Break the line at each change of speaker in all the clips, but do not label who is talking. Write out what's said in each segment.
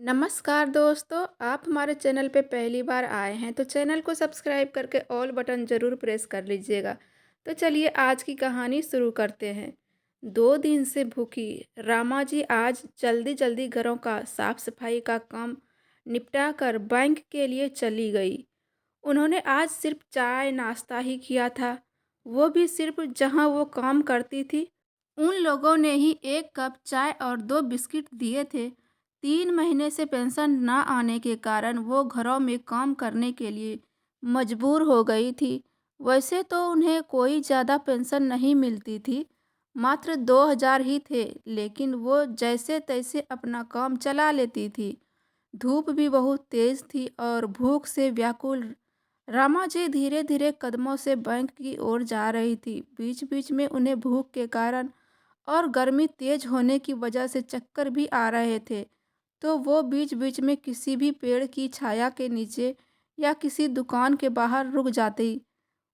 नमस्कार दोस्तों, आप हमारे चैनल पे पहली बार आए हैं तो चैनल को सब्सक्राइब करके ऑल बटन ज़रूर प्रेस कर लीजिएगा। तो चलिए आज की कहानी शुरू करते हैं। 2 दिन से भूखी रामा जी आज जल्दी जल्दी घरों का साफ सफाई का काम निपटा कर बैंक के लिए चली गई। उन्होंने आज सिर्फ चाय नाश्ता ही किया था, वो भी सिर्फ जहाँ वो काम करती थी उन लोगों ने ही 1 कप चाय और 2 बिस्किट दिए थे। 3 महीने से पेंशन ना आने के कारण वो घरों में काम करने के लिए मजबूर हो गई थी। वैसे तो उन्हें कोई ज़्यादा पेंशन नहीं मिलती थी, मात्र 2,000 ही थे, लेकिन वो जैसे तैसे अपना काम चला लेती थी। धूप भी बहुत तेज थी और भूख से व्याकुल रामा जी धीरे धीरे कदमों से बैंक की ओर जा रही थी। बीच बीच में उन्हें भूख के कारण और गर्मी तेज होने की वजह से चक्कर भी आ रहे थे, तो वो बीच बीच में किसी भी पेड़ की छाया के नीचे या किसी दुकान के बाहर रुक जाती।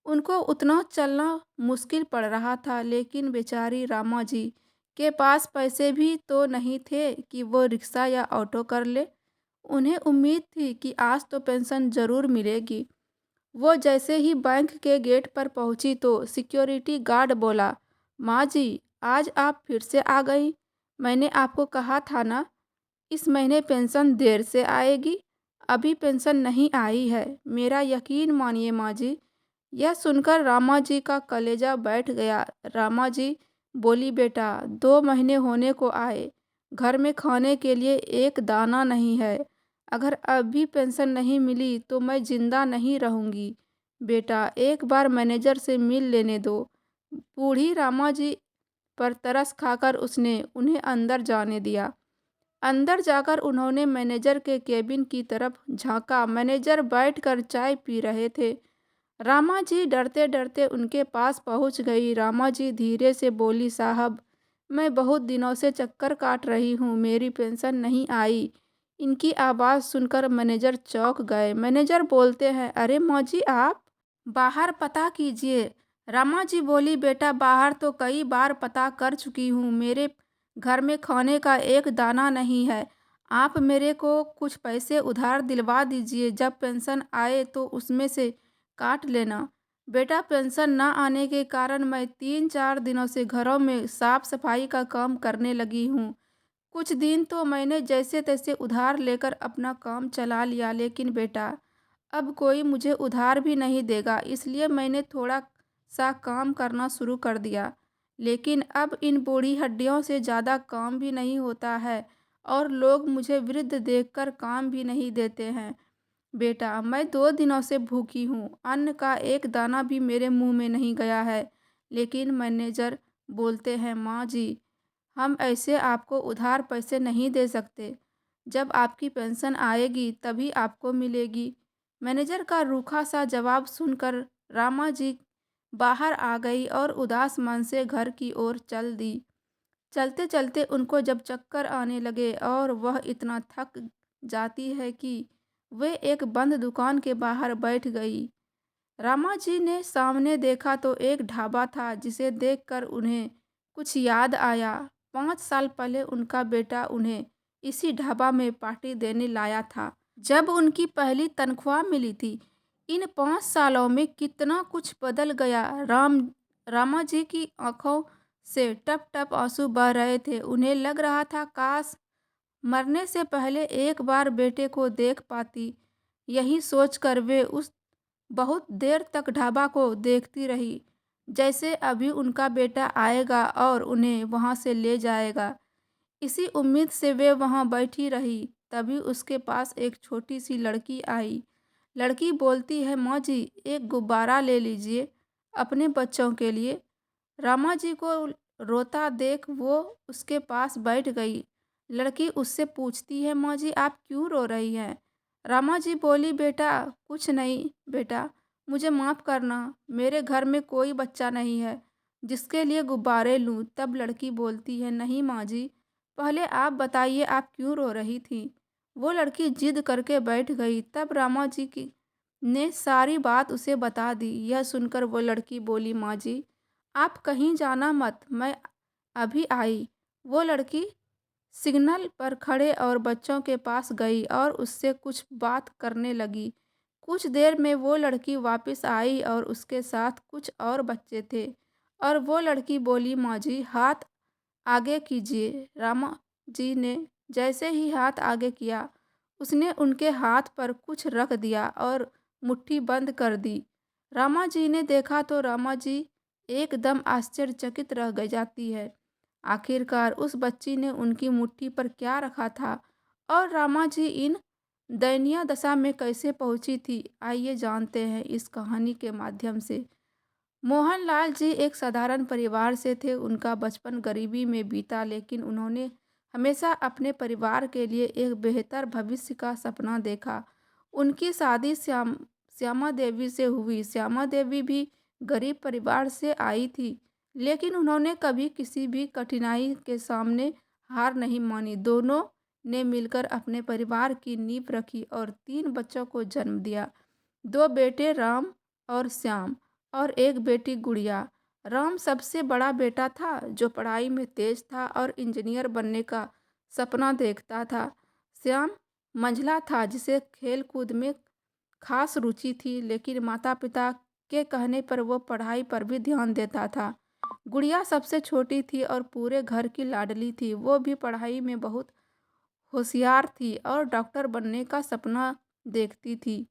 उनको उतना चलना मुश्किल पड़ रहा था, लेकिन बेचारी रामा जी के पास पैसे भी तो नहीं थे कि वो रिक्शा या ऑटो कर ले। उन्हें उम्मीद थी कि आज तो पेंशन ज़रूर मिलेगी। वो जैसे ही बैंक के गेट पर पहुंची तो सिक्योरिटी गार्ड बोला, माँ जी, आज आप फिर से आ गई। मैंने आपको कहा था ना, इस महीने पेंशन देर से आएगी। अभी पेंशन नहीं आई है, मेरा यकीन मानिए माँ जी। यह सुनकर रामा जी का कलेजा बैठ गया। रामा जी बोली, बेटा, 2 महीने होने को आए, घर में खाने के लिए एक दाना नहीं है। अगर अभी पेंशन नहीं मिली तो मैं जिंदा नहीं रहूंगी। बेटा, एक बार मैनेजर से मिल लेने दो। बूढ़ी रामा जी पर तरस खाकर उसने उन्हें अंदर जाने दिया। अंदर जाकर उन्होंने मैनेजर के केबिन की तरफ झांका। मैनेजर बैठकर चाय पी रहे थे। रामा जी डरते डरते उनके पास पहुंच गई। रामा जी धीरे से बोली, साहब, मैं बहुत दिनों से चक्कर काट रही हूँ, मेरी पेंशन नहीं आई। इनकी आवाज़ सुनकर मैनेजर चौंक गए। मैनेजर बोलते हैं, अरे माँ जी, आप बाहर पता कीजिए। रामा जी बोली, बेटा, बाहर तो कई बार पता कर चुकी हूँ, मेरे घर में खाने का एक दाना नहीं है। आप मेरे को कुछ पैसे उधार दिलवा दीजिए, जब पेंशन आए तो उसमें से काट लेना। बेटा, पेंशन ना आने के कारण मैं 3-4 दिनों से घरों में साफ सफाई का काम करने लगी हूँ। कुछ दिन तो मैंने जैसे तैसे उधार लेकर अपना काम चला लिया, लेकिन बेटा, अब कोई मुझे उधार भी नहीं देगा, इसलिए मैंने थोड़ा सा काम करना शुरू कर दिया। लेकिन अब इन बूढ़ी हड्डियों से ज़्यादा काम भी नहीं होता है और लोग मुझे वृद्ध देखकर काम भी नहीं देते हैं। बेटा, मैं 2 दिनों से भूखी हूँ, अन्न का एक दाना भी मेरे मुंह में नहीं गया है। लेकिन मैनेजर बोलते हैं, माँ जी, हम ऐसे आपको उधार पैसे नहीं दे सकते। जब आपकी पेंशन आएगी तभी आपको मिलेगी। मैनेजर का रूखा सा जवाब सुनकर रामा जी बाहर आ गई और उदास मन से घर की ओर चल दी। चलते चलते उनको जब चक्कर आने लगे और वह इतना थक जाती है कि वे एक बंद दुकान के बाहर बैठ गई। रामा जी ने सामने देखा तो एक ढाबा था, जिसे देखकर उन्हें कुछ याद आया। 5 साल पहले उनका बेटा उन्हें इसी ढाबा में पार्टी देने लाया था, जब उनकी पहली तनख्वाह मिली थी। इन 5 सालों में कितना कुछ बदल गया। रामा जी की आंखों से टप टप आंसू बह रहे थे। उन्हें लग रहा था, काश मरने से पहले एक बार बेटे को देख पाती। यही सोचकर वे उस बहुत देर तक ढाबा को देखती रही, जैसे अभी उनका बेटा आएगा और उन्हें वहां से ले जाएगा। इसी उम्मीद से वे वहां बैठी रही। तभी उसके पास एक छोटी सी लड़की आई। लड़की बोलती है, माँ जी, एक गुब्बारा ले लीजिए अपने बच्चों के लिए। रामा जी को रोता देख वो उसके पास बैठ गई। लड़की उससे पूछती है, माँ जी, आप क्यों रो रही हैं? रामा जी बोली, बेटा, कुछ नहीं बेटा, मुझे माफ़ करना, मेरे घर में कोई बच्चा नहीं है जिसके लिए गुब्बारे लूँ। तब लड़की बोलती है, नहीं माँ जी, पहले आप बताइए, आप क्यों रो रही थी? वो लड़की जिद करके बैठ गई। तब रामा जी की ने सारी बात उसे बता दी। यह सुनकर वो लड़की बोली, माँ जी, आप कहीं जाना मत, मैं अभी आई। वो लड़की सिग्नल पर खड़े और बच्चों के पास गई और उससे कुछ बात करने लगी। कुछ देर में वो लड़की वापस आई और उसके साथ कुछ और बच्चे थे और वो लड़की बोली, माँ जी हाथ आगे कीजिए। रामा जी ने जैसे ही हाथ आगे किया, उसने उनके हाथ पर कुछ रख दिया और मुट्ठी बंद कर दी। रामा जी ने देखा तो रामा जी एकदम आश्चर्यचकित रह गई जाती है। आखिरकार उस बच्ची ने उनकी मुट्ठी पर क्या रखा था और रामा जी इन दयनीय दशा में कैसे पहुंची थी, आइए जानते हैं इस कहानी के माध्यम से। मोहनलाल जी एक साधारण परिवार से थे। उनका बचपन गरीबी में बीता, लेकिन उन्होंने हमेशा अपने परिवार के लिए एक बेहतर भविष्य का सपना देखा। उनकी शादी श्यामा देवी से हुई। श्यामा देवी भी गरीब परिवार से आई थी, लेकिन उन्होंने कभी किसी भी कठिनाई के सामने हार नहीं मानी। दोनों ने मिलकर अपने परिवार की नींव रखी और 3 बच्चों को जन्म दिया। 2 बेटे राम और श्याम और एक बेटी गुड़िया। राम सबसे बड़ा बेटा था जो पढ़ाई में तेज था और इंजीनियर बनने का सपना देखता था। श्याम मंझला था जिसे खेल कूद में खास रुचि थी, लेकिन माता पिता के कहने पर वो पढ़ाई पर भी ध्यान देता था। गुड़िया सबसे छोटी थी और पूरे घर की लाडली थी। वो भी पढ़ाई में बहुत होशियार थी और डॉक्टर बनने का सपना देखती थी।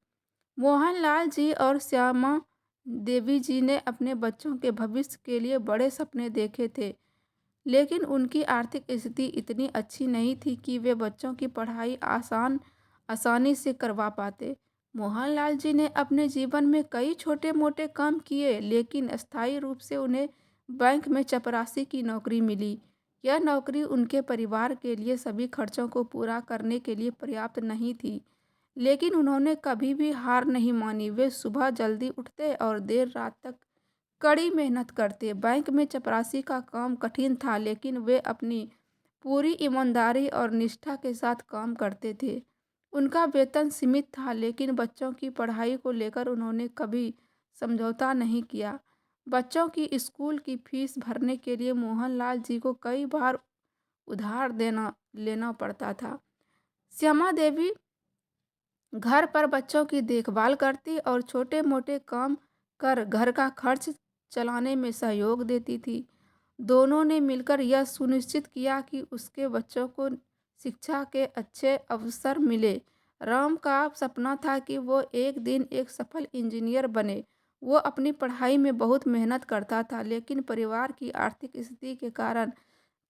मोहनलाल जी और श्यामा देवी जी ने अपने बच्चों के भविष्य के लिए बड़े सपने देखे थे, लेकिन उनकी आर्थिक स्थिति इतनी अच्छी नहीं थी कि वे बच्चों की पढ़ाई आसानी से करवा पाते। मोहनलाल जी ने अपने जीवन में कई छोटे मोटे काम किए, लेकिन अस्थायी रूप से उन्हें बैंक में चपरासी की नौकरी मिली। यह नौकरी उनके परिवार के लिए सभी खर्चों को पूरा करने के लिए पर्याप्त नहीं थी, लेकिन उन्होंने कभी भी हार नहीं मानी। वे सुबह जल्दी उठते और देर रात तक कड़ी मेहनत करते। बैंक में चपरासी का काम कठिन था, लेकिन वे अपनी पूरी ईमानदारी और निष्ठा के साथ काम करते थे। उनका वेतन सीमित था, लेकिन बच्चों की पढ़ाई को लेकर उन्होंने कभी समझौता नहीं किया। बच्चों की स्कूल की फीस भरने के लिए मोहनलाल जी को कई बार उधार देना लेना पड़ता था। श्यामा देवी घर पर बच्चों की देखभाल करती और छोटे-मोटे काम कर घर का खर्च चलाने में सहयोग देती थी। दोनों ने मिलकर यह सुनिश्चित किया कि उसके बच्चों को शिक्षा के अच्छे अवसर मिले। राम का सपना था कि वो एक दिन एक सफल इंजीनियर बने। वो अपनी पढ़ाई में बहुत मेहनत करता था, लेकिन परिवार की आर्थिक स्थिति के कारण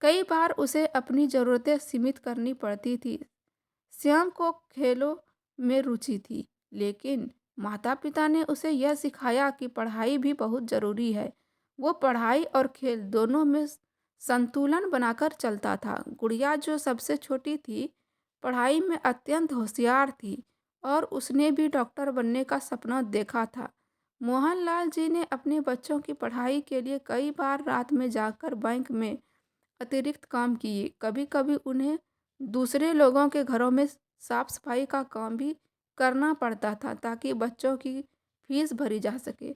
कई बार उसे अपनी ज़रूरतें सीमित करनी पड़ती थी। श्याम को खेलों में रुचि थी, लेकिन माता-पिता ने उसे यह सिखाया कि पढ़ाई भी बहुत ज़रूरी है। वो पढ़ाई और खेल दोनों में संतुलन बनाकर चलता था। गुड़िया जो सबसे छोटी थी, पढ़ाई में अत्यंत होशियार थी और उसने भी डॉक्टर बनने का सपना देखा था। मोहनलाल जी ने अपने बच्चों की पढ़ाई के लिए कई बार रात में जाकर बैंक में अतिरिक्त काम किए। कभी-कभी उन्हें दूसरे लोगों के घरों में साफ-सफाई का काम भी करना पड़ता था ताकि बच्चों की फीस भरी जा सके।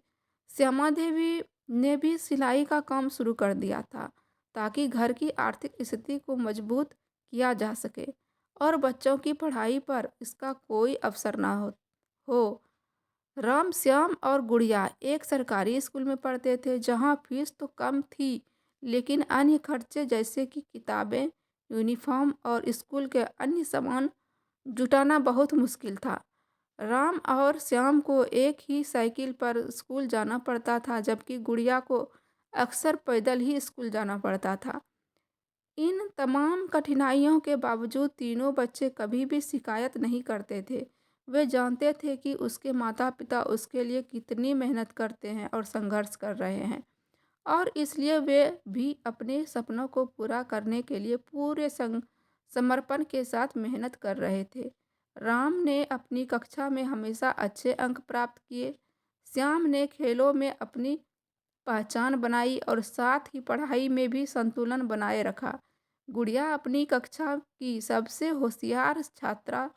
श्यामा देवी ने भी सिलाई का काम शुरू कर दिया था ताकि घर की आर्थिक स्थिति को मजबूत किया जा सके और बच्चों की पढ़ाई पर इसका कोई अवसर ना हो। राम, श्याम और गुड़िया एक सरकारी स्कूल में पढ़ते थे जहाँ फीस तो कम थी, लेकिन अन्य खर्चे जैसे कि किताबें, यूनिफॉर्म और स्कूल के अन्य सामान जुटाना बहुत मुश्किल था। राम और श्याम को एक ही साइकिल पर स्कूल जाना पड़ता था, जबकि गुड़िया को अक्सर पैदल ही स्कूल जाना पड़ता था। इन तमाम कठिनाइयों के बावजूद तीनों बच्चे कभी भी शिकायत नहीं करते थे। वे जानते थे कि उसके माता-पिता उसके लिए कितनी मेहनत करते हैं और संघर्ष कर रहे हैं, और इसलिए वे भी अपने सपनों को पूरा करने के लिए पूरे समर्पण के साथ मेहनत कर रहे थे। राम ने अपनी कक्षा में हमेशा अच्छे अंक प्राप्त किए। श्याम ने खेलों में अपनी पहचान बनाई और साथ ही पढ़ाई में भी संतुलन बनाए रखा। गुड़िया अपनी कक्षा की सबसे होशियार छात्रा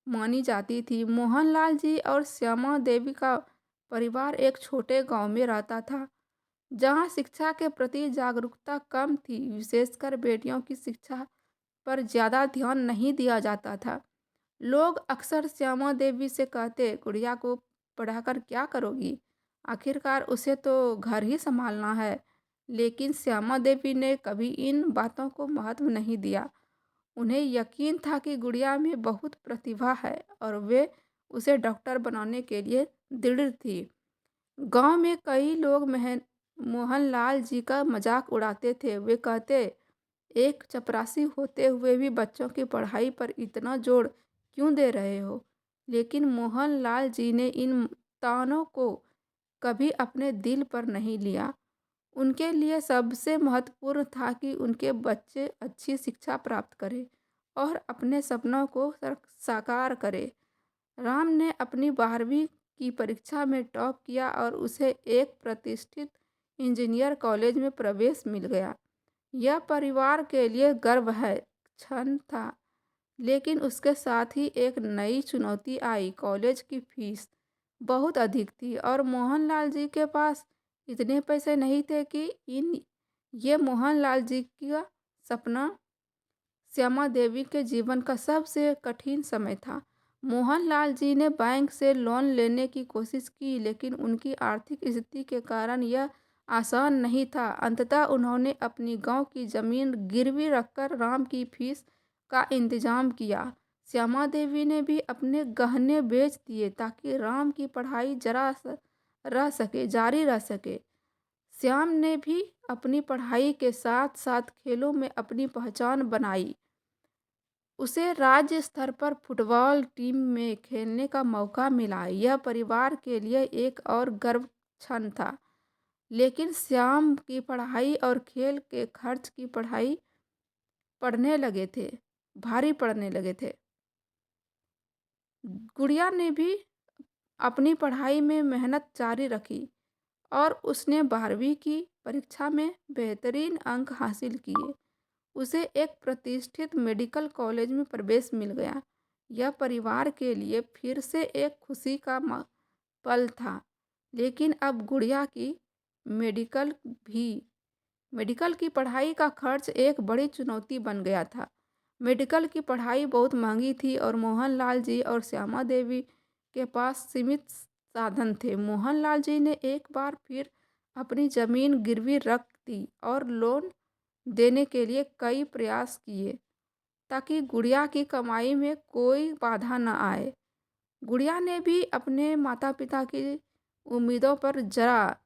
मानी जाती थी। मोहनलाल जी और श्यामा देवी का परिवार एक छोटे गांव में रहता था, जहां शिक्षा के प्रति जागरूकता कम थी, विशेषकर बेटियों की शिक्षा पर ज़्यादा ध्यान नहीं दिया जाता था। लोग अक्सर श्यामा देवी से कहते, गुड़िया को पढ़ाकर क्या करोगी? आखिरकार उसे तो घर ही संभालना है। लेकिन श्यामा देवी ने कभी इन बातों को महत्व नहीं दिया। उन्हें यकीन था कि गुड़िया में बहुत प्रतिभा है और वे उसे डॉक्टर बनाने के लिए दृढ़ थी। गांव में कई लोग मोहनलाल जी का मजाक उड़ाते थे। वे कहते, एक चपरासी होते हुए भी बच्चों की पढ़ाई पर इतना जोर क्यों दे रहे हो? लेकिन मोहनलाल जी ने इन तानों को कभी अपने दिल पर नहीं लिया। उनके लिए सबसे महत्वपूर्ण था कि उनके बच्चे अच्छी शिक्षा प्राप्त करें और अपने सपनों को साकार करें। राम ने अपनी 12वीं की परीक्षा में टॉप किया और उसे एक प्रतिष्ठित इंजीनियर कॉलेज में प्रवेश मिल गया। यह परिवार के लिए गर्व है क्षण था, लेकिन उसके साथ ही एक नई चुनौती आई। कॉलेज की फीस बहुत अधिक थी और मोहनलाल जी के पास इतने पैसे नहीं थे कि इन ये मोहनलाल जी का सपना श्यामा देवी के जीवन का सबसे कठिन समय था। मोहनलाल जी ने बैंक से लोन लेने की कोशिश की, लेकिन उनकी आर्थिक स्थिति के कारण यह आसान नहीं था। अंततः उन्होंने अपनी गांव की जमीन गिरवी रखकर राम की फीस का इंतजाम किया। श्यामा देवी ने भी अपने गहने बेच दिए ताकि राम की पढ़ाई जारी रह सके। श्याम ने भी अपनी पढ़ाई के साथ साथ खेलों में अपनी पहचान बनाई। उसे राज्य स्तर पर फुटबॉल टीम में खेलने का मौका मिला। यह परिवार के लिए एक और गर्व क्षण था। लेकिन श्याम की पढ़ाई और खेल के खर्च की पढ़ाई पड़ने लगे थे भारी पड़ने लगे थे। गुड़िया ने भी अपनी पढ़ाई में मेहनत जारी रखी और उसने 12वीं की परीक्षा में बेहतरीन अंक हासिल किए। उसे एक प्रतिष्ठित मेडिकल कॉलेज में प्रवेश मिल गया। यह परिवार के लिए फिर से एक खुशी का पल था। लेकिन अब गुड़िया की मेडिकल भी मेडिकल की पढ़ाई का खर्च एक बड़ी चुनौती बन गया था। मेडिकल की पढ़ाई बहुत महंगी थी और मोहनलाल जी और श्यामा देवी के पास सीमित साधन थे। मोहनलाल जी ने एक बार फिर अपनी ज़मीन गिरवी रख दी और लोन देने के लिए कई प्रयास किए ताकि गुड़िया की कमाई में कोई बाधा न आए। गुड़िया ने भी अपने माता पिता की उम्मीदों पर जरा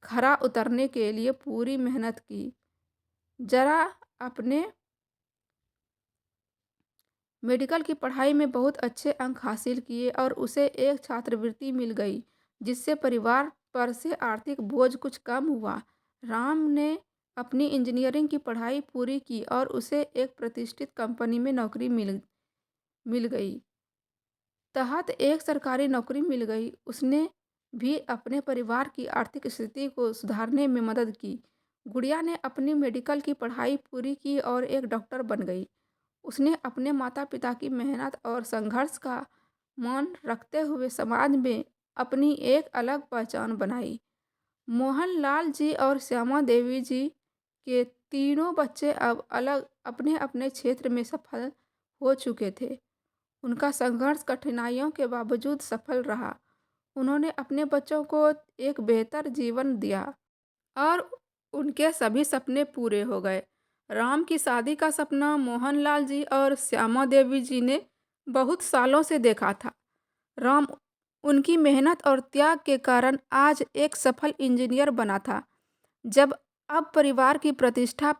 खरा उतरने के लिए पूरी मेहनत की। जरा अपने मेडिकल की पढ़ाई में बहुत अच्छे अंक हासिल किए और उसे एक छात्रवृत्ति मिल गई, जिससे परिवार पर से आर्थिक बोझ कुछ कम हुआ। राम ने अपनी इंजीनियरिंग की पढ़ाई पूरी की और उसे एक प्रतिष्ठित कंपनी में नौकरी मिल गई। तहत एक सरकारी नौकरी मिल गई। उसने भी अपने परिवार की आर्थिक स्थिति को सुधारने में मदद की। गुड़िया ने अपनी मेडिकल की पढ़ाई पूरी की और एक डॉक्टर बन गई। उसने अपने माता पिता की मेहनत और संघर्ष का मान रखते हुए समाज में अपनी एक अलग पहचान बनाई। मोहनलाल जी और श्यामा देवी जी के तीनों बच्चे अब अलग अपने अपने क्षेत्र में सफल हो चुके थे। उनका संघर्ष कठिनाइयों के बावजूद सफल रहा। उन्होंने अपने बच्चों को एक बेहतर जीवन दिया और उनके सभी सपने पूरे हो गए। राम की शादी का सपना मोहनलाल जी और श्यामा देवी जी ने बहुत सालों से देखा था। राम उनकी मेहनत और त्याग के कारण आज एक सफल इंजीनियर बना था। जब अब परिवार की प्रतिष्ठा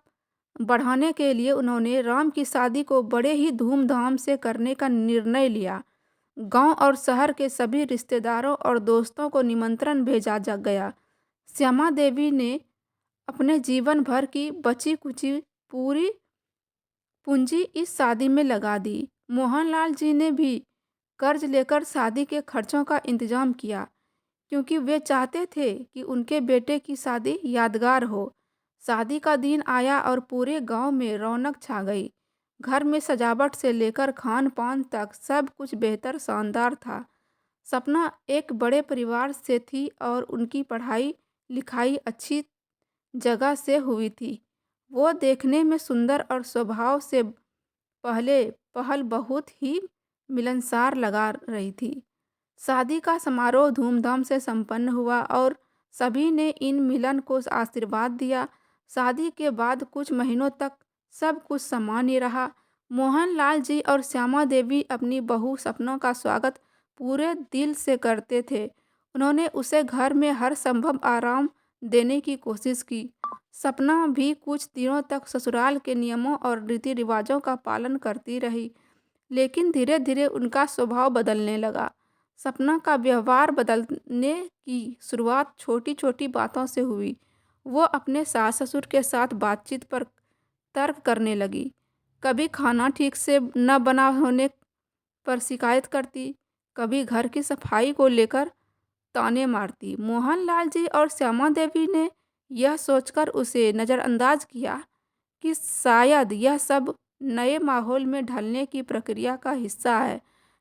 बढ़ाने के लिए उन्होंने राम की शादी को बड़े ही धूमधाम से करने का निर्णय लिया। गांव और शहर के सभी रिश्तेदारों और दोस्तों को निमंत्रण भेजा जा गया। श्यामा देवी ने अपने जीवन भर की बची कुची पूरी पूंजी इस शादी में लगा दी। मोहनलाल जी ने भी कर्ज लेकर शादी के खर्चों का इंतजाम किया, क्योंकि वे चाहते थे कि उनके बेटे की शादी यादगार हो। शादी का दिन आया और पूरे गांव में रौनक छा गई। घर में सजावट से लेकर खान पान तक सब कुछ बेहतर शानदार था। सपना एक बड़े परिवार से थी और उनकी पढ़ाई लिखाई अच्छी जगह से हुई थी। वो देखने में सुंदर और स्वभाव से पहल बहुत ही मिलनसार लगा रही थी। शादी का समारोह धूमधाम से संपन्न हुआ और सभी ने इन मिलन को आशीर्वाद दिया। शादी के बाद कुछ महीनों तक सब कुछ सामान्य रहा। मोहनलाल जी और श्यामा देवी अपनी बहू सपनों का स्वागत पूरे दिल से करते थे। उन्होंने उसे घर में हर संभव आराम देने की कोशिश की। सपना भी कुछ दिनों तक ससुराल के नियमों और रीति रिवाजों का पालन करती रही, लेकिन धीरे धीरे उनका स्वभाव बदलने लगा। सपना का व्यवहार बदलने की शुरुआत छोटी छोटी बातों से हुई। वो अपने सास ससुर के साथ बातचीत पर तर्क करने लगी। कभी खाना ठीक से न बना होने पर शिकायत करती, कभी घर की सफाई को लेकर ताने मारती। मोहनलाल जी और श्यामा देवी ने यह सोचकर उसे नज़रअंदाज किया कि शायद यह सब नए माहौल में ढलने की प्रक्रिया का हिस्सा है।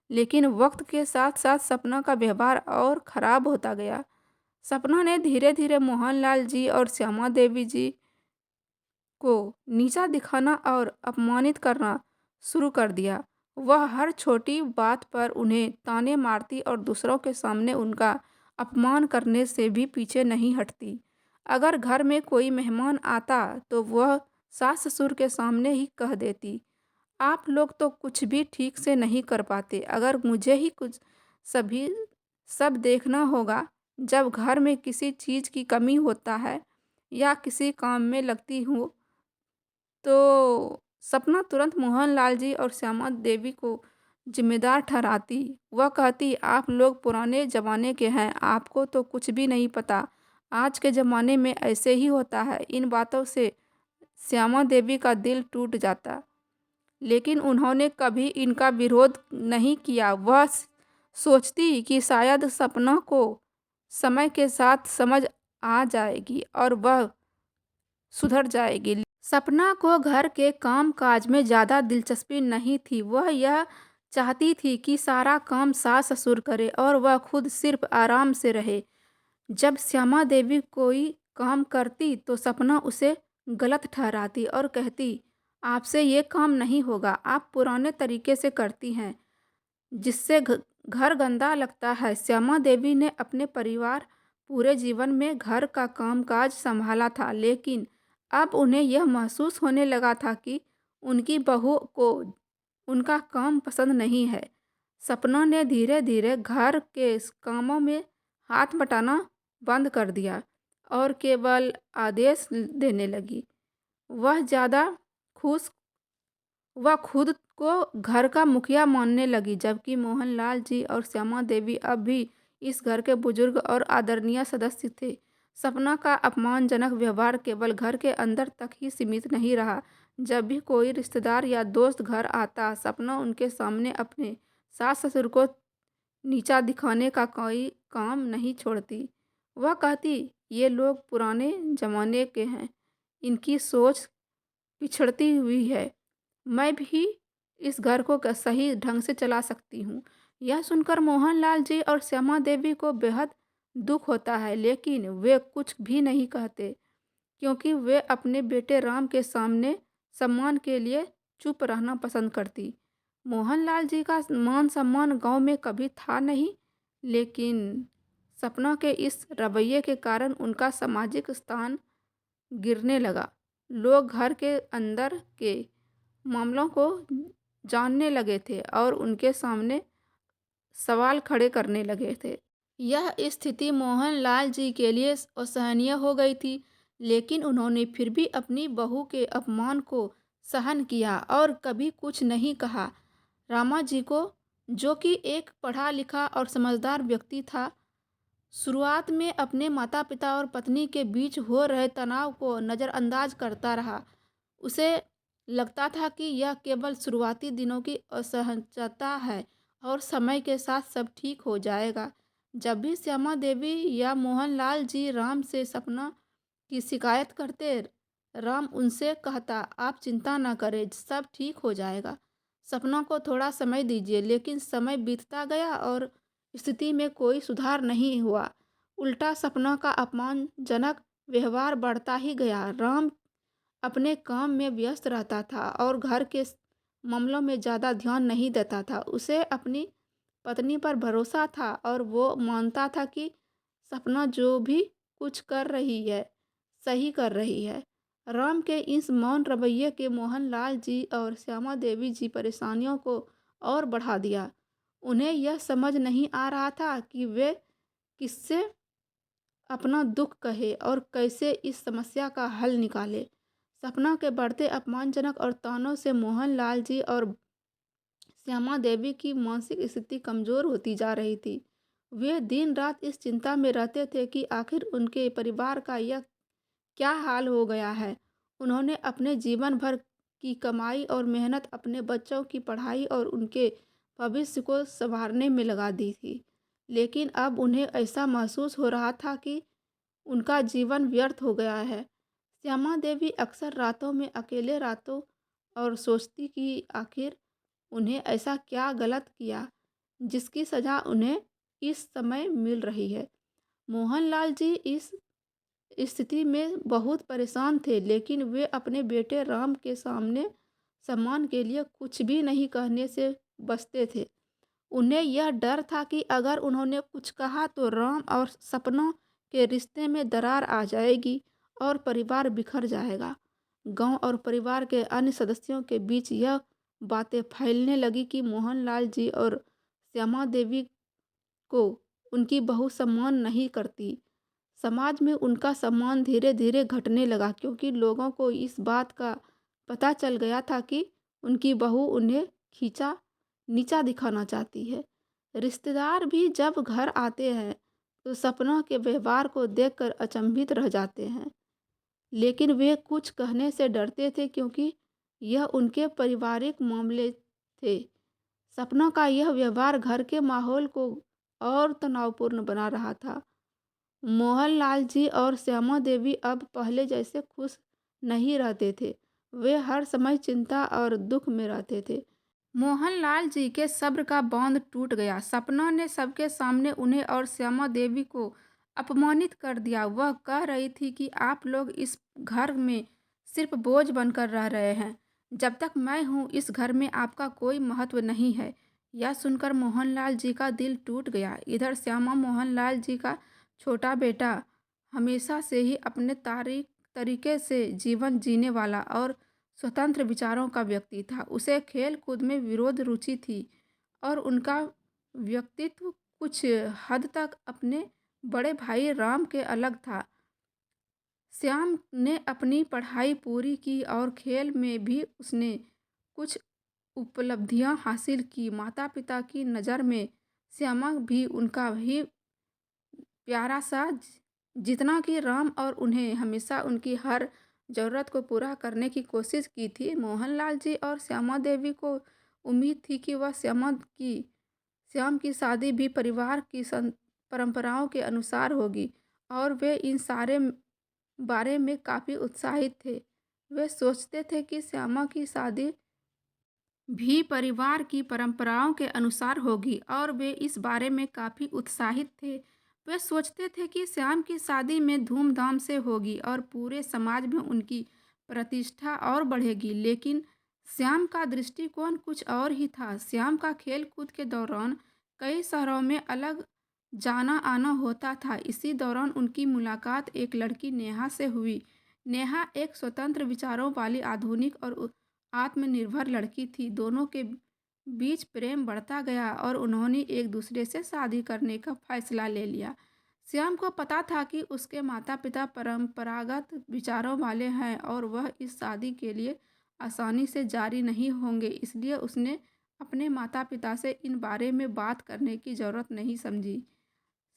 लेकिन वक्त के साथ साथ सपना का व्यवहार और ख़राब होता गया। सपना ने धीरे धीरे मोहनलाल जी और श्यामा देवी जी को नीचा दिखाना और अपमानित करना शुरू कर दिया। वह हर छोटी बात पर उन्हें ताने मारती और दूसरों के सामने उनका अपमान करने से भी पीछे नहीं हटती। अगर घर में कोई मेहमान आता तो वह सास ससुर के सामने ही कह देती, आप लोग तो कुछ भी ठीक से नहीं कर पाते। अगर मुझे ही कुछ सभी सब देखना होगा। जब घर में किसी चीज़ की कमी होता है या किसी काम में लगती हूँ तो सपना तुरंत मोहनलाल जी और श्यामा देवी को जिम्मेदार ठहराती। वह कहती, आप लोग पुराने ज़माने के हैं, आपको तो कुछ भी नहीं पता। आज के ज़माने में ऐसे ही होता है। इन बातों से श्यामा देवी का दिल टूट जाता, लेकिन उन्होंने कभी इनका विरोध नहीं किया। वह सोचती कि शायद सपना को समय के साथ समझ आ जाएगी और वह सुधर जाएगी। सपना को घर के काम-काज में ज़्यादा दिलचस्पी नहीं थी। वह यह चाहती थी कि सारा काम सास-ससुर करें और वह खुद सिर्फ आराम से रहे। जब श्यामा देवी कोई काम करती तो सपना उसे गलत ठहराती और कहती, आपसे ये काम नहीं होगा, आप पुराने तरीके से करती हैं, जिससे घर गंदा लगता है। श्यामा देवी ने अपने परिवार पूरे जीवन में घर का कामकाज संभाला था, लेकिन अब उन्हें यह महसूस होने लगा था कि उनकी बहू को उनका काम पसंद नहीं है। सपना ने धीरे धीरे घर के कामों में हाथ बटाना बंद कर दिया और केवल आदेश देने लगी। वह ज़्यादा खुश वह खुद को घर का मुखिया मानने लगी, जबकि मोहनलाल जी और श्यामा देवी अब भी इस घर के बुजुर्ग और आदरणीय सदस्य थे। सपना का अपमानजनक व्यवहार केवल घर के अंदर तक ही सीमित नहीं रहा। जब भी कोई रिश्तेदार या दोस्त घर आता, सपना उनके सामने अपने सास ससुर को नीचा दिखाने का कोई काम नहीं छोड़ती। वह कहती, ये लोग पुराने जमाने के हैं, इनकी सोच पिछड़ती हुई है। मैं भी इस घर को सही ढंग से चला सकती हूँ। यह सुनकर मोहनलाल जी और श्यामा देवी को बेहद दुख होता है, लेकिन वे कुछ भी नहीं कहते, क्योंकि वे अपने बेटे राम के सामने सम्मान के लिए चुप रहना पसंद करती। मोहनलाल जी का मान सम्मान गांव में कभी था नहीं, लेकिन सपना के इस रवैये के कारण उनका सामाजिक स्थान गिरने लगा। लोग घर के अंदर के मामलों को जानने लगे थे और उनके सामने सवाल खड़े करने लगे थे। यह स्थिति मोहनलाल जी के लिए असहनीय हो गई थी, लेकिन उन्होंने फिर भी अपनी बहू के अपमान को सहन किया और कभी कुछ नहीं कहा। रामा जी को, जो कि एक पढ़ा लिखा और समझदार व्यक्ति था, शुरुआत में अपने माता पिता और पत्नी के बीच हो रहे तनाव को नज़रअंदाज करता रहा। उसे लगता था कि यह केवल शुरुआती दिनों की असहजता है और समय के साथ सब ठीक हो जाएगा। जब भी श्यामा देवी या मोहनलाल जी राम से सपना की शिकायत करते, राम उनसे कहता, आप चिंता न करें, सब ठीक हो जाएगा। सपना को थोड़ा समय दीजिए। लेकिन समय बीतता गया और स्थिति में कोई सुधार नहीं हुआ। उल्टा सपना का अपमानजनक व्यवहार बढ़ता ही गया। राम अपने काम में व्यस्त रहता था और घर के मामलों में ज़्यादा ध्यान नहीं देता था। उसे अपनी पत्नी पर भरोसा था और वो मानता था कि सपना जो भी कुछ कर रही है, सही कर रही है। राम के इस मौन रवैये के मोहनलाल जी और श्यामा देवी जी परेशानियों को और बढ़ा दिया। उन्हें यह समझ नहीं आ रहा था कि वे किससे अपना दुख कहे और कैसे इस समस्या का हल निकाले। सपना के बढ़ते अपमानजनक और तानों से मोहनलाल जी और श्यामा देवी की मानसिक स्थिति कमजोर होती जा रही थी। वे दिन रात इस चिंता में रहते थे कि आखिर उनके परिवार का यह क्या हाल हो गया है। उन्होंने अपने जीवन भर की कमाई और मेहनत अपने बच्चों की पढ़ाई और उनके भविष्य को संवारने में लगा दी थी, लेकिन अब उन्हें ऐसा महसूस हो रहा था कि उनका जीवन व्यर्थ हो गया है। श्यामा देवी अक्सर रातों में अकेले रातों और सोचती कि आखिर उन्हें ऐसा क्या गलत किया जिसकी सज़ा उन्हें इस समय मिल रही है। मोहनलाल जी इस स्थिति में बहुत परेशान थे, लेकिन वे अपने बेटे राम के सामने सम्मान के लिए कुछ भी नहीं कहने से बचते थे। उन्हें यह डर था कि अगर उन्होंने कुछ कहा तो राम और सपना के रिश्ते में दरार आ जाएगी और परिवार बिखर जाएगा। गांव और परिवार के अन्य सदस्यों के बीच यह बातें फैलने लगी कि मोहनलाल जी और श्यामा देवी को उनकी बहू सम्मान नहीं करती। समाज में उनका सम्मान धीरे धीरे घटने लगा क्योंकि लोगों को इस बात का पता चल गया था कि उनकी बहू उन्हें खींचा नीचा दिखाना चाहती है। रिश्तेदार भी जब घर आते हैं तो सपना के व्यवहार को देखकर अचंभित रह जाते हैं, लेकिन वे कुछ कहने से डरते थे क्योंकि यह उनके पारिवारिक मामले थे। सपना का यह व्यवहार घर के माहौल को और तनावपूर्ण बना रहा था। मोहनलाल जी और श्यामा देवी अब पहले जैसे खुश नहीं रहते थे। वे हर समय चिंता और दुख में रहते थे। मोहनलाल जी के सब्र का बांध टूट गया। सपना ने सबके सामने उन्हें और श्यामा देवी को अपमानित कर दिया। वह कह रही थी कि आप लोग इस घर में सिर्फ बोझ बनकर रह रहे हैं। जब तक मैं हूँ इस घर में आपका कोई महत्व नहीं है। यह सुनकर मोहनलाल जी का दिल टूट गया। इधर श्यामा मोहनलाल जी का छोटा बेटा हमेशा से ही अपने तरीके से जीवन जीने वाला और स्वतंत्र विचारों का व्यक्ति था। उसे खेल कूद में विरोध रुचि थी और उनका व्यक्तित्व कुछ हद तक अपने बड़े भाई राम के अलग था। श्याम ने अपनी पढ़ाई पूरी की और खेल में भी उसने कुछ उपलब्धियां हासिल की। माता पिता की नज़र में श्यामा भी उनका ही प्यारा सा जितना कि राम और उन्हें हमेशा उनकी हर ज़रूरत को पूरा करने की कोशिश की थी। मोहनलाल जी और श्यामा देवी को उम्मीद थी कि वह श्याम की शादी भी परिवार की परंपराओं के अनुसार होगी और वे इन सारे बारे में काफ़ी उत्साहित थे। वे सोचते थे कि श्यामा की शादी भी परिवार की परंपराओं के अनुसार होगी और वे इस बारे में काफ़ी उत्साहित थे। वे सोचते थे कि श्याम की शादी में धूमधाम से होगी और पूरे समाज में उनकी प्रतिष्ठा और बढ़ेगी, लेकिन श्याम का दृष्टिकोण कुछ और ही था। श्याम का खेल कूद के दौरान कई शहरों में अलग जाना आना होता था। इसी दौरान उनकी मुलाकात एक लड़की नेहा से हुई। नेहा एक स्वतंत्र विचारों वाली आधुनिक और आत्मनिर्भर लड़की थी। दोनों के बीच प्रेम बढ़ता गया और उन्होंने एक दूसरे से शादी करने का फैसला ले लिया। श्याम को पता था कि उसके माता पिता परंपरागत विचारों वाले हैं और वह इस शादी के लिए आसानी से जारी नहीं होंगे, इसलिए उसने अपने माता पिता से इन बारे में बात करने की ज़रूरत नहीं समझी।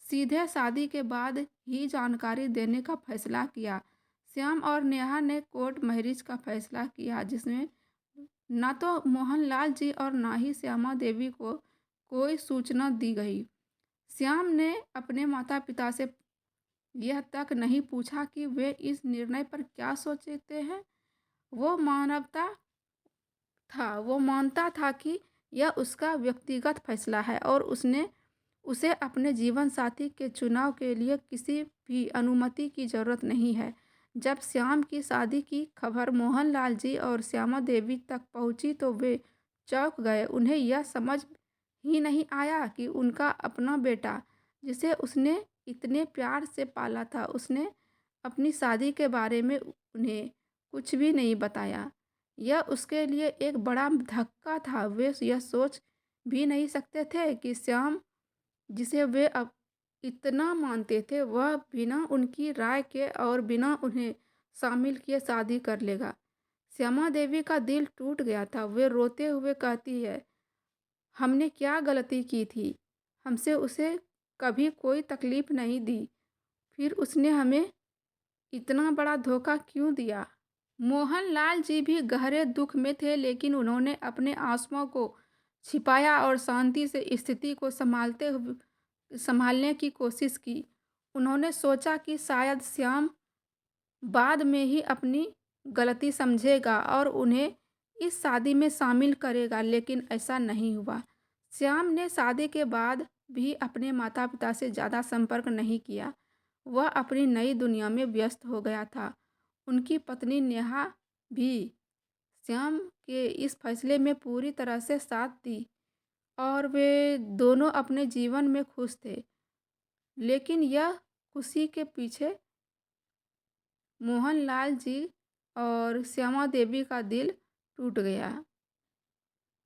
सीधे शादी के बाद ही जानकारी देने का फैसला किया। श्याम और नेहा ने कोर्ट मैरिज का फैसला किया, जिसमें न तो मोहनलाल जी और ना ही श्यामा देवी को कोई सूचना दी गई। श्याम ने अपने माता पिता से यह तक नहीं पूछा कि वे इस निर्णय पर क्या सोचते हैं। वो मानवता वो मानता था कि यह उसका व्यक्तिगत फैसला है और उसे अपने जीवन साथी के चुनाव के लिए किसी भी अनुमति की ज़रूरत नहीं है। जब श्याम की शादी की खबर मोहनलाल जी और श्यामा देवी तक पहुंची तो वे चौंक गए। उन्हें यह समझ ही नहीं आया कि उनका अपना बेटा, जिसे उसने इतने प्यार से पाला था, उसने अपनी शादी के बारे में उन्हें कुछ भी नहीं बताया। यह उसके लिए एक बड़ा धक्का था। वे यह सोच भी नहीं सकते थे कि श्याम, जिसे वे अब इतना मानते थे, वह बिना उनकी राय के और बिना उन्हें शामिल किए शादी कर लेगा। श्यामा देवी का दिल टूट गया था। वे रोते हुए कहती है, हमने क्या गलती की थी? हमसे उसे कभी कोई तकलीफ नहीं दी, फिर उसने हमें इतना बड़ा धोखा क्यों दिया? मोहनलाल जी भी गहरे दुख में थे, लेकिन उन्होंने अपने आंसुओं को छिपाया और शांति से स्थिति को संभालने की कोशिश की। उन्होंने सोचा कि शायद श्याम बाद में ही अपनी गलती समझेगा और उन्हें इस शादी में शामिल करेगा, लेकिन ऐसा नहीं हुआ। श्याम ने शादी के बाद भी अपने माता पिता से ज़्यादा संपर्क नहीं किया। वह अपनी नई दुनिया में व्यस्त हो गया था। उनकी पत्नी नेहा भी श्याम के इस फैसले में पूरी तरह से साथ दी और वे दोनों अपने जीवन में खुश थे। लेकिन यह खुशी के पीछे मोहनलाल जी और श्यामा देवी का दिल टूट गया।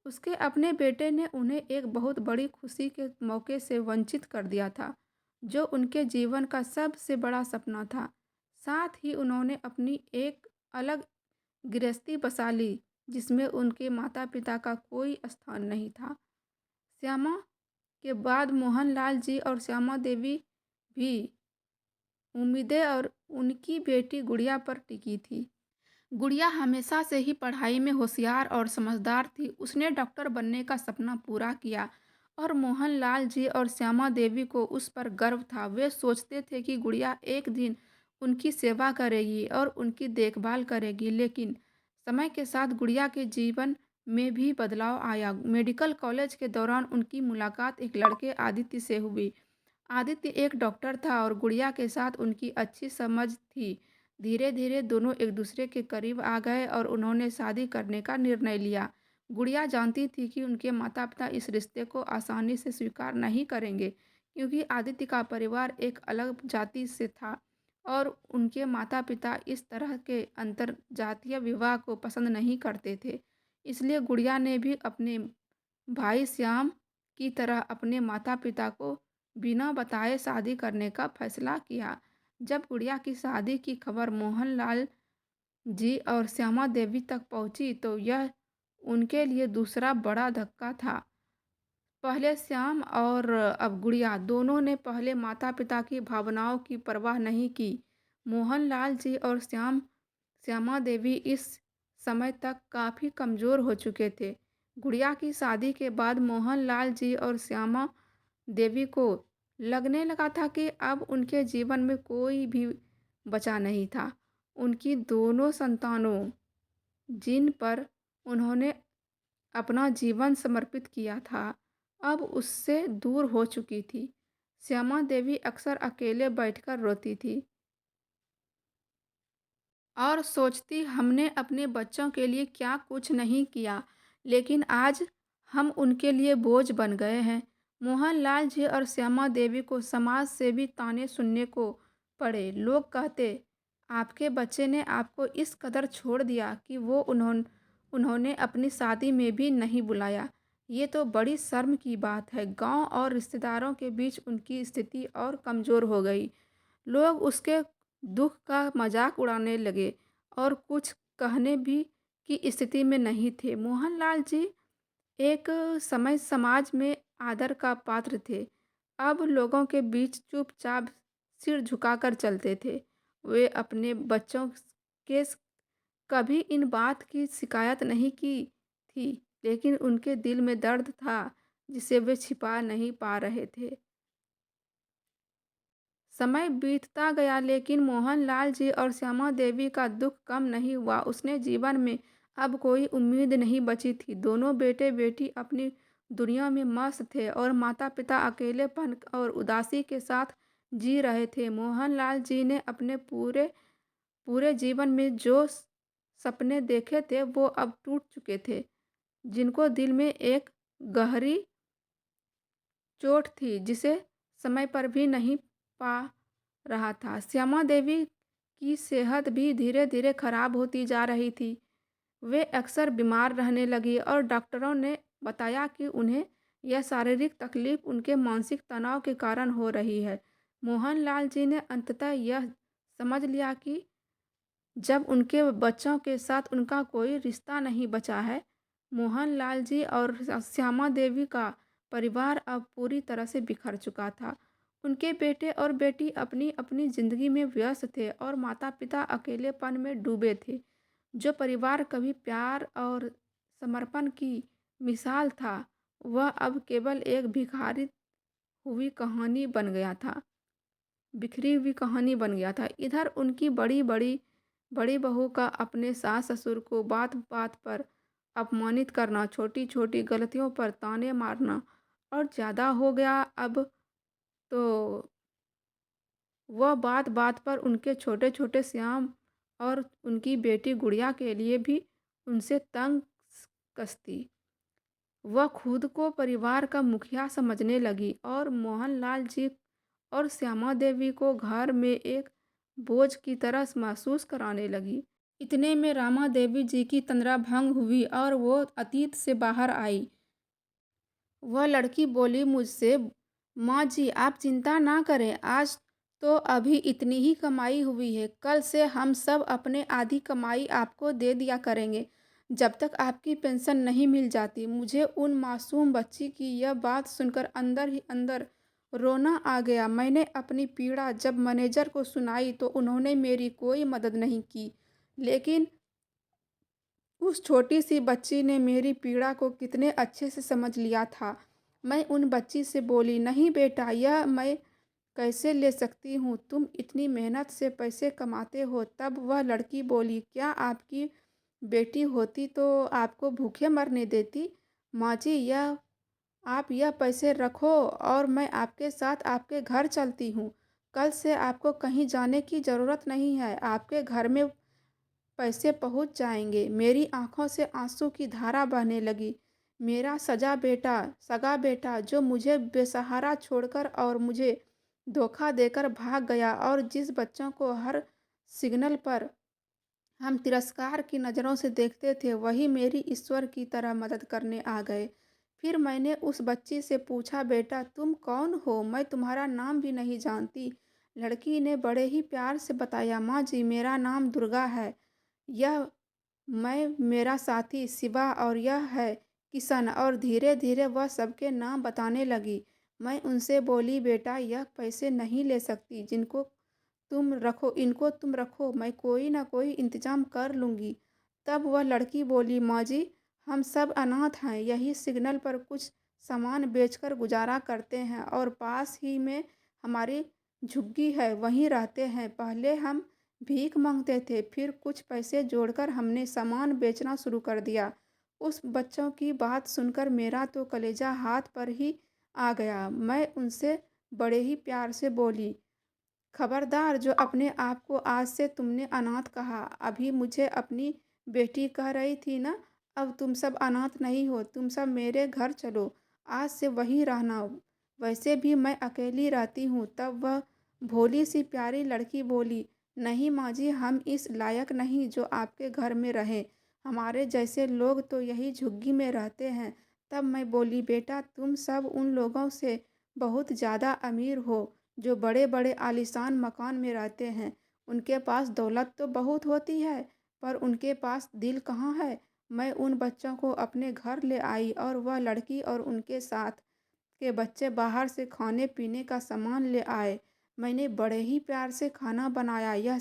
उसके अपने बेटे ने उन्हें एक बहुत बड़ी खुशी के मौके से वंचित कर दिया था, जो उनके जीवन का सबसे बड़ा सपना था। साथ ही उन्होंने अपनी एक अलग गृहस्थी बसा ली, जिसमें उनके माता पिता का कोई स्थान नहीं था। श्यामा के बाद मोहनलाल जी और श्यामा देवी भी उम्मीदें और उनकी बेटी गुड़िया पर टिकी थी। गुड़िया हमेशा से ही पढ़ाई में होशियार और समझदार थी। उसने डॉक्टर बनने का सपना पूरा किया और मोहनलाल जी और श्यामा देवी को उस पर गर्व था। वे सोचते थे कि गुड़िया एक दिन उनकी सेवा करेगी और उनकी देखभाल करेगी। लेकिन समय के साथ गुड़िया के जीवन में भी बदलाव आया। मेडिकल कॉलेज के दौरान उनकी मुलाकात एक लड़के आदित्य से हुई। आदित्य एक डॉक्टर था और गुड़िया के साथ उनकी अच्छी समझ थी। धीरे धीरे दोनों एक दूसरे के करीब आ गए और उन्होंने शादी करने का निर्णय लिया। गुड़िया जानती थी कि उनके माता पिता इस रिश्ते को आसानी से स्वीकार नहीं करेंगे, क्योंकि आदित्य का परिवार एक अलग जाति से था और उनके माता पिता इस तरह के अंतर जातीय विवाह को पसंद नहीं करते थे। इसलिए गुड़िया ने भी अपने भाई श्याम की तरह अपने माता पिता को बिना बताए शादी करने का फैसला किया। जब गुड़िया की शादी की खबर मोहनलाल जी और श्यामा देवी तक पहुंची, तो यह उनके लिए दूसरा बड़ा धक्का था। पहले श्याम और अब गुड़िया दोनों ने पहले माता पिता की भावनाओं की परवाह नहीं की। मोहनलाल जी और श्यामा देवी इस समय तक काफ़ी कमज़ोर हो चुके थे। गुड़िया की शादी के बाद मोहनलाल जी और श्यामा देवी को लगने लगा था कि अब उनके जीवन में कोई भी बचा नहीं था। उनकी दोनों संतानों, जिन पर उन्होंने अपना जीवन समर्पित किया था, अब उससे दूर हो चुकी थी। श्यामा देवी अक्सर अकेले बैठकर रोती थी और सोचती, हमने अपने बच्चों के लिए क्या कुछ नहीं किया, लेकिन आज हम उनके लिए बोझ बन गए हैं। मोहनलाल जी और श्यामा देवी को समाज से भी ताने सुनने को पड़े। लोग कहते, आपके बच्चे ने आपको इस कदर छोड़ दिया कि वो उन्होंने अपनी शादी में भी नहीं बुलाया। ये तो बड़ी शर्म की बात है। गांव और रिश्तेदारों के बीच उनकी स्थिति और कमज़ोर हो गई। लोग उसके दुख का मजाक उड़ाने लगे और कुछ कहने भी की स्थिति में नहीं थे। मोहनलाल जी एक समय समाज में आदर का पात्र थे। अब लोगों के बीच चुपचाप सिर झुकाकर चलते थे। वे अपने बच्चों के कभी इन बात की शिकायत नहीं की थी, लेकिन उनके दिल में दर्द था जिसे वे छिपा नहीं पा रहे थे। समय बीतता गया, लेकिन मोहनलाल जी और श्यामा देवी का दुख कम नहीं हुआ। उसने जीवन में अब कोई उम्मीद नहीं बची थी। दोनों बेटे बेटी अपनी दुनिया में मस्त थे और माता पिता अकेलेपन और उदासी के साथ जी रहे थे। मोहनलाल जी ने अपने पूरे पूरे जीवन में जो सपने देखे थे, वो अब टूट चुके थे। जिनको दिल में एक गहरी चोट थी जिसे समय पर भी नहीं पा रहा था। श्यामा देवी की सेहत भी धीरे धीरे खराब होती जा रही थी। वे अक्सर बीमार रहने लगी और डॉक्टरों ने बताया कि उन्हें यह शारीरिक तकलीफ उनके मानसिक तनाव के कारण हो रही है। मोहनलाल जी ने अंततः यह समझ लिया कि जब उनके बच्चों के साथ उनका कोई रिश्ता नहीं बचा है, मोहनलाल जी और श्यामा देवी का परिवार अब पूरी तरह से बिखर चुका था। उनके बेटे और बेटी अपनी अपनी जिंदगी में व्यस्त थे और माता पिता अकेलेपन में डूबे थे। जो परिवार कभी प्यार और समर्पण की मिसाल था, वह अब केवल एक भिखारी हुई कहानी बन गया था बिखरी हुई कहानी बन गया था। इधर उनकी बड़ी बहू का अपने सास ससुर को बात बात पर अपमानित करना, छोटी छोटी गलतियों पर ताने मारना और ज़्यादा हो गया अब तो वह बात बात पर उनके छोटे छोटे श्याम और उनकी बेटी गुड़िया के लिए भी उनसे तंग कसती। वह खुद को परिवार का मुखिया समझने लगी और मोहनलाल जी और श्यामा देवी को घर में एक बोझ की तरह महसूस कराने लगी। इतने में रामा देवी जी की तंद्रा भंग हुई और वो अतीत से बाहर आई। वह लड़की बोली मुझसे, माँ जी आप चिंता ना करें, आज तो अभी इतनी ही कमाई हुई है, कल से हम सब अपने आधी कमाई आपको दे दिया करेंगे जब तक आपकी पेंशन नहीं मिल जाती। मुझे उन मासूम बच्ची की यह बात सुनकर अंदर ही अंदर रोना आ गया। मैंने अपनी पीड़ा जब मैनेजर को सुनाई तो उन्होंने मेरी कोई मदद नहीं की, लेकिन उस छोटी सी बच्ची ने मेरी पीड़ा को कितने अच्छे से समझ लिया था। मैं उन बच्ची से बोली, नहीं बेटा, यह मैं कैसे ले सकती हूँ, तुम इतनी मेहनत से पैसे कमाते हो। तब वह लड़की बोली, क्या आपकी बेटी होती तो आपको भूखे मरने देती। माँ जी, यह आप यह पैसे रखो और मैं आपके साथ आपके घर चलती हूँ। कल से आपको कहीं जाने की ज़रूरत नहीं है, आपके घर में पैसे पहुंच जाएंगे। मेरी आंखों से आंसू की धारा बहने लगी। मेरा सगा बेटा जो मुझे बेसहारा छोड़कर और मुझे धोखा देकर भाग गया और जिस बच्चों को हर सिग्नल पर हम तिरस्कार की नज़रों से देखते थे, वही मेरी ईश्वर की तरह मदद करने आ गए। फिर मैंने उस बच्ची से पूछा, बेटा तुम कौन हो, मैं तुम्हारा नाम भी नहीं जानती। लड़की ने बड़े ही प्यार से बताया, माँ जी मेरा नाम दुर्गा है, यह मैं मेरा साथी शिवा और यह है किशन। और धीरे धीरे वह सबके नाम बताने लगी। मैं उनसे बोली, बेटा यह पैसे नहीं ले सकती, इनको तुम रखो, मैं कोई ना कोई इंतजाम कर लूँगी। तब वह लड़की बोली, माँ जी हम सब अनाथ हैं, यही सिग्नल पर कुछ सामान बेचकर गुजारा करते हैं और पास ही में हमारी झुग्गी है, वहीं रहते हैं। पहले हम भीख मांगते थे, फिर कुछ पैसे जोड़कर हमने सामान बेचना शुरू कर दिया। उस बच्चों की बात सुनकर मेरा तो कलेजा हाथ पर ही आ गया। मैं उनसे बड़े ही प्यार से बोली, खबरदार, जो अपने आप को आज से तुमने अनाथ कहा, अभी मुझे अपनी बेटी कह रही थी ना, अब तुम सब अनाथ नहीं हो, तुम सब मेरे घर चलो, आज से वहीं रहना, वैसे भी मैं अकेली रहती हूँ। तब वह भोली सी प्यारी लड़की बोली, नहीं माँ जी, हम इस लायक नहीं जो आपके घर में रहें, हमारे जैसे लोग तो यही झुग्गी में रहते हैं। तब मैं बोली, बेटा तुम सब उन लोगों से बहुत ज़्यादा अमीर हो जो बड़े बड़े आलीशान मकान में रहते हैं। उनके पास दौलत तो बहुत होती है, पर उनके पास दिल कहाँ है। मैं उन बच्चों को अपने घर ले आई और वह लड़की और उनके साथ के बच्चे बाहर से खाने पीने का सामान ले आए। मैंने बड़े ही प्यार से खाना बनाया, यह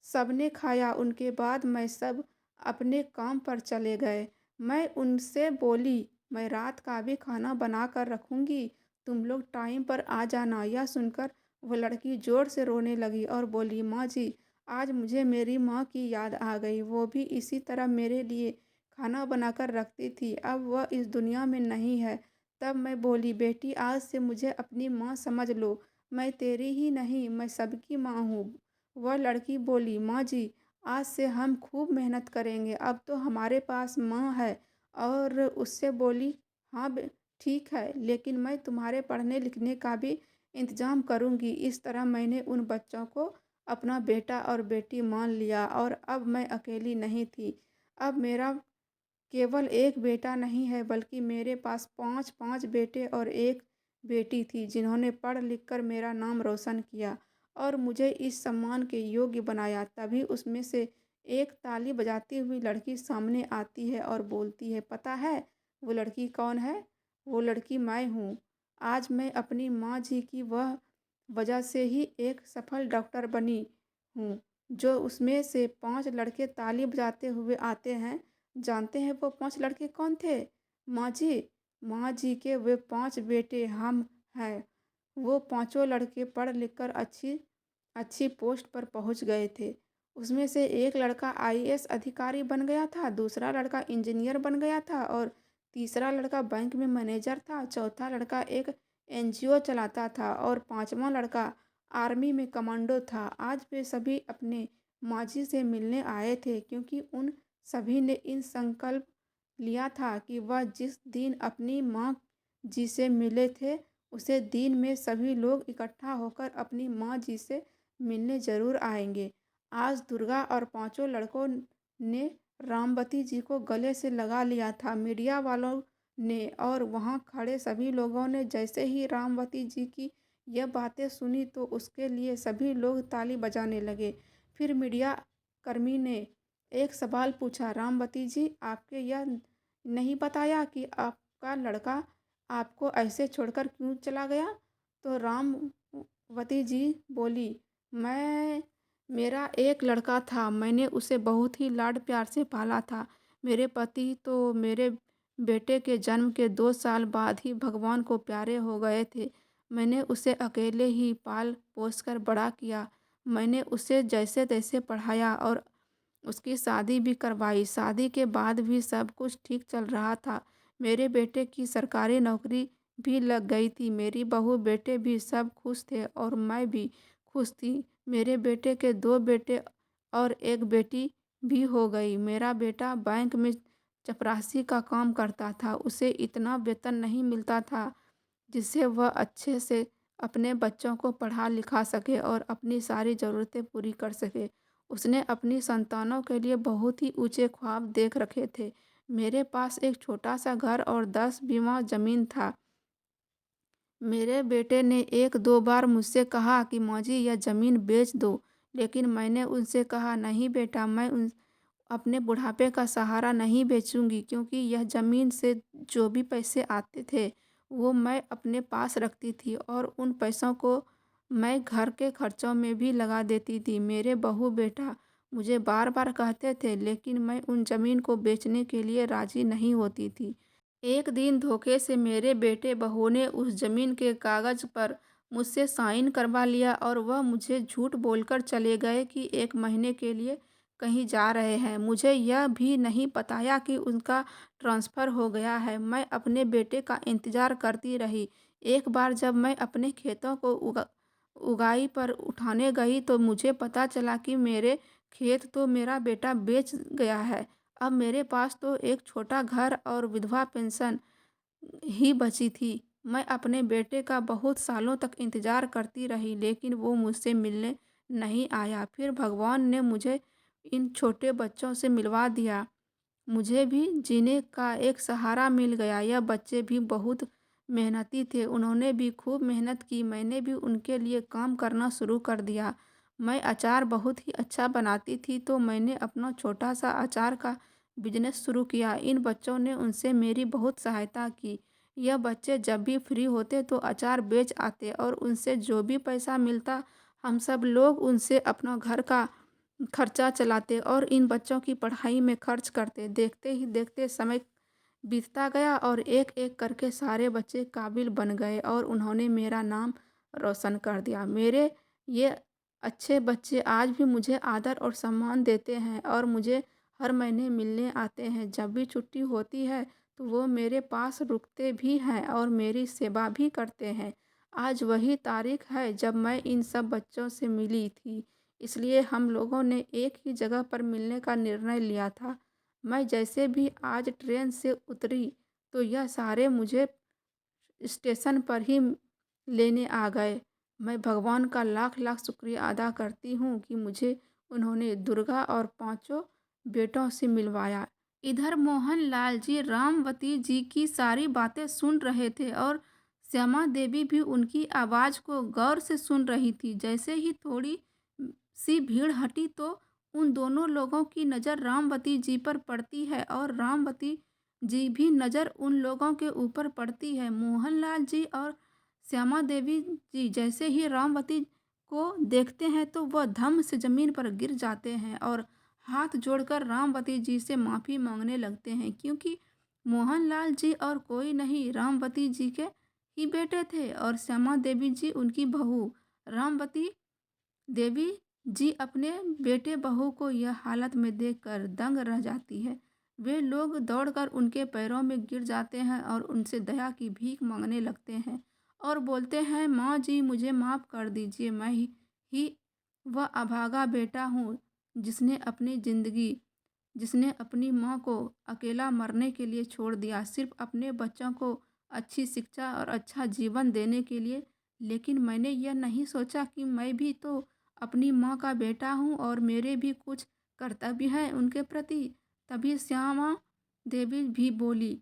सबने खाया। उनके बाद मैं सब अपने काम पर चले गए। मैं उनसे बोली, मैं रात का भी खाना बना कर रखूँगी, तुम लोग टाइम पर आ जाना। यह सुनकर वह लड़की ज़ोर से रोने लगी और बोली, माँ जी आज मुझे मेरी माँ की याद आ गई, वो भी इसी तरह मेरे लिए खाना बनाकर रखती थी, अब वह इस दुनिया में नहीं है। तब मैं बोली, बेटी आज से मुझे अपनी माँ समझ लो, मैं तेरी ही नहीं मैं सबकी माँ हूँ। वह लड़की बोली, माँ जी आज से हम खूब मेहनत करेंगे, अब तो हमारे पास माँ है और उससे बोली, हाँ ठीक है, लेकिन मैं तुम्हारे पढ़ने लिखने का भी इंतज़ाम करूँगी। इस तरह मैंने उन बच्चों को अपना बेटा और बेटी मान लिया और अब मैं अकेली नहीं थी। अब मेरा केवल एक बेटा नहीं है, बल्कि मेरे पास 5-5 बेटे और एक बेटी थी, जिन्होंने पढ़ लिख कर मेरा नाम रोशन किया और मुझे इस सम्मान के योग्य बनाया। तभी उसमें से एक ताली बजाती हुई लड़की सामने आती है और बोलती है, पता है वो लड़की कौन है? वो लड़की मैं हूँ। आज मैं अपनी माँ जी की वह वजह से ही एक सफल डॉक्टर बनी हूँ। जो उसमें से 5 लड़के ताली बजाते हुए आते हैं, जानते हैं वो 5 लड़के कौन थे? माँ जी, माँ जी के वे 5 बेटे हम हैं। वो पाँचों लड़के पढ़ लिख कर अच्छी अच्छी पोस्ट पर पहुँच गए थे। उसमें से एक लड़का आईएएस अधिकारी बन गया था, दूसरा लड़का इंजीनियर बन गया था और तीसरा लड़का बैंक में मैनेजर था, चौथा लड़का एक एनजीओ चलाता था और पाँचवां लड़का आर्मी में कमांडो था। आज वे सभी अपने माँ जी से मिलने आए थे, क्योंकि उन सभी ने इन संकल्प लिया था कि वह जिस दिन अपनी माँ जी से मिले थे, उसे दिन में सभी लोग इकट्ठा होकर अपनी माँ जी से मिलने ज़रूर आएंगे। आज दुर्गा और पांचों लड़कों ने रामवती जी को गले से लगा लिया था। मीडिया वालों ने और वहाँ खड़े सभी लोगों ने जैसे ही रामवती जी की यह बातें सुनी तो उसके लिए सभी लोग ताली बजाने लगे। फिर मीडिया कर्मी ने एक सवाल पूछा, रामवती जी, आपके यह नहीं बताया कि आपका लड़का आपको ऐसे छोड़कर क्यों चला गया? तो रामवती जी बोली, मैं मेरा एक लड़का था, मैंने उसे बहुत ही लाड प्यार से पाला था। मेरे पति तो मेरे बेटे के जन्म के 2 साल बाद ही भगवान को प्यारे हो गए थे। मैंने उसे अकेले ही पाल पोस कर बड़ा किया। मैंने उसे जैसे तैसे पढ़ाया और उसकी शादी भी करवाई। शादी के बाद भी सब कुछ ठीक चल रहा था। मेरे बेटे की सरकारी नौकरी भी लग गई थी। मेरी बहू बेटे भी सब खुश थे और मैं भी खुश थी। मेरे बेटे के 2 बेटे और एक बेटी भी हो गई। मेरा बेटा बैंक में चपरासी का काम करता था। उसे इतना वेतन नहीं मिलता था जिससे वह अच्छे से अपने बच्चों को पढ़ा लिखा सके और अपनी सारी ज़रूरतें पूरी कर सके। उसने अपनी संतानों के लिए बहुत ही ऊंचे ख्वाब देख रखे थे। मेरे पास एक छोटा सा घर और 10 बीघा ज़मीन था। मेरे बेटे ने 1-2 बार मुझसे कहा कि माँ जी यह ज़मीन बेच दो, लेकिन मैंने उनसे कहा, नहीं बेटा, मैं उन अपने बुढ़ापे का सहारा नहीं बेचूंगी, क्योंकि यह ज़मीन से जो भी पैसे आते थे वो मैं अपने पास रखती थी और उन पैसों को मैं घर के खर्चों में भी लगा देती थी। मेरे बहू बेटा मुझे बार बार कहते थे, लेकिन मैं उन ज़मीन को बेचने के लिए राज़ी नहीं होती थी। एक दिन धोखे से मेरे बेटे बहू ने उस ज़मीन के कागज़ पर मुझसे साइन करवा लिया और वह मुझे झूठ बोलकर चले गए कि 1 महीने के लिए कहीं जा रहे हैं। मुझे यह भी नहीं बताया कि उनका ट्रांसफ़र हो गया है। मैं अपने बेटे का इंतज़ार करती रही। एक बार जब मैं अपने खेतों को उगाई पर उठाने गई तो मुझे पता चला कि मेरे खेत तो मेरा बेटा बेच गया है। अब मेरे पास तो एक छोटा घर और विधवा पेंशन ही बची थी। मैं अपने बेटे का बहुत सालों तक इंतज़ार करती रही, लेकिन वो मुझसे मिलने नहीं आया। फिर भगवान ने मुझे इन छोटे बच्चों से मिलवा दिया। मुझे भी जीने का एक सहारा मिल गया। यह बच्चे भी बहुत मेहनती थे, उन्होंने भी खूब मेहनत की। मैंने भी उनके लिए काम करना शुरू कर दिया। मैं अचार बहुत ही अच्छा बनाती थी, तो मैंने अपना छोटा सा अचार का बिजनेस शुरू किया। इन बच्चों ने उनसे मेरी बहुत सहायता की। यह बच्चे जब भी फ्री होते तो अचार बेच आते और उनसे जो भी पैसा मिलता हम सब लोग उनसे अपना घर का खर्चा चलाते और इन बच्चों की पढ़ाई में खर्च करते। देखते ही देखते समय बीतता गया और एक-एक करके सारे बच्चे काबिल बन गए और उन्होंने मेरा नाम रोशन कर दिया। मेरे ये अच्छे बच्चे आज भी मुझे आदर और सम्मान देते हैं और मुझे हर महीने मिलने आते हैं। जब भी छुट्टी होती है तो वो मेरे पास रुकते भी हैं और मेरी सेवा भी करते हैं। आज वही तारीख है जब मैं इन सब बच्चों से मिली थी। इसलिए हम लोगों ने एक ही जगह पर मिलने का निर्णय लिया था। मैं जैसे भी आज ट्रेन से उतरी तो यह सारे मुझे स्टेशन पर ही लेने आ गए। मैं भगवान का लाख लाख शुक्रिया अदा करती हूँ कि मुझे उन्होंने दुर्गा और पांचों बेटों से मिलवाया। इधर मोहन लाल जी रामवती जी की सारी बातें सुन रहे थे और श्यामा देवी भी उनकी आवाज़ को गौर से सुन रही थी। जैसे ही थोड़ी सी भीड़ हटी तो उन दोनों लोगों की नज़र रामवती जी पर पड़ती है और रामवती जी भी नज़र उन लोगों के ऊपर पड़ती है। मोहनलाल जी और श्यामा देवी जी जैसे ही रामवती को देखते हैं तो वह धम से ज़मीन पर गिर जाते हैं और हाथ जोड़कर रामवती जी से माफ़ी मांगने लगते हैं, क्योंकि मोहनलाल जी और कोई नहीं रामवती जी के ही बेटे थे और श्यामा देवी जी उनकी बहू। रामवती देवी जी अपने बेटे बहू को यह हालत में देखकर दंग रह जाती है। वे लोग दौड़कर उनके पैरों में गिर जाते हैं और उनसे दया की भीख मांगने लगते हैं और बोलते हैं, माँ जी मुझे माफ़ कर दीजिए, मैं ही वह अभागा बेटा हूँ जिसने अपनी ज़िंदगी जिसने अपनी माँ को अकेला मरने के लिए छोड़ दिया, सिर्फ अपने बच्चों को अच्छी शिक्षा और अच्छा जीवन देने के लिए। लेकिन मैंने यह नहीं सोचा कि मैं भी तो अपनी माँ का बेटा हूँ और मेरे भी कुछ कर्तव्य हैं उनके प्रति। तभी श्यामा देवी भी बोली,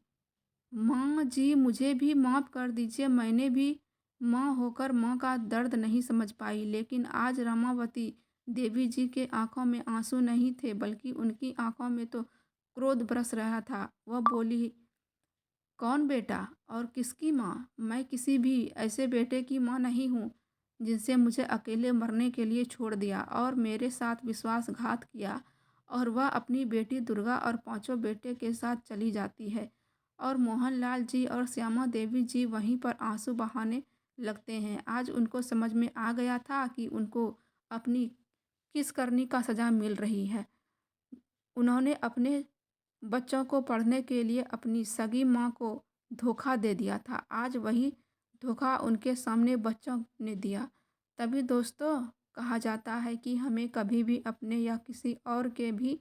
माँ जी मुझे भी माफ़ कर दीजिए, मैंने भी माँ होकर माँ का दर्द नहीं समझ पाई। लेकिन आज रामावती देवी जी के आंखों में आंसू नहीं थे, बल्कि उनकी आंखों में तो क्रोध बरस रहा था। वह बोली, कौन बेटा और किसकी माँ? मैं किसी भी ऐसे बेटे की माँ नहीं हूँ जिनसे मुझे अकेले मरने के लिए छोड़ दिया और मेरे साथ विश्वासघात किया। और वह अपनी बेटी दुर्गा और पांचों बेटे के साथ चली जाती है और मोहनलाल जी और श्यामा देवी जी वहीं पर आंसू बहाने लगते हैं। आज उनको समझ में आ गया था कि उनको अपनी किस करनी का सज़ा मिल रही है। उन्होंने अपने बच्चों को पढ़ने के लिए अपनी सगी माँ को धोखा दे दिया था। आज वही धोखा उनके सामने बच्चों ने दिया। तभी दोस्तों कहा जाता है कि हमें कभी भी अपने या किसी और के भी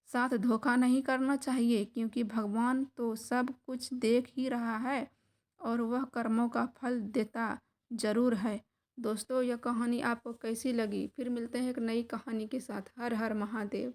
साथ धोखा नहीं करना चाहिए, क्योंकि भगवान तो सब कुछ देख ही रहा है और वह कर्मों का फल देता ज़रूर है। दोस्तों यह कहानी आपको कैसी लगी? फिर मिलते हैं एक नई कहानी के साथ। हर हर महादेव।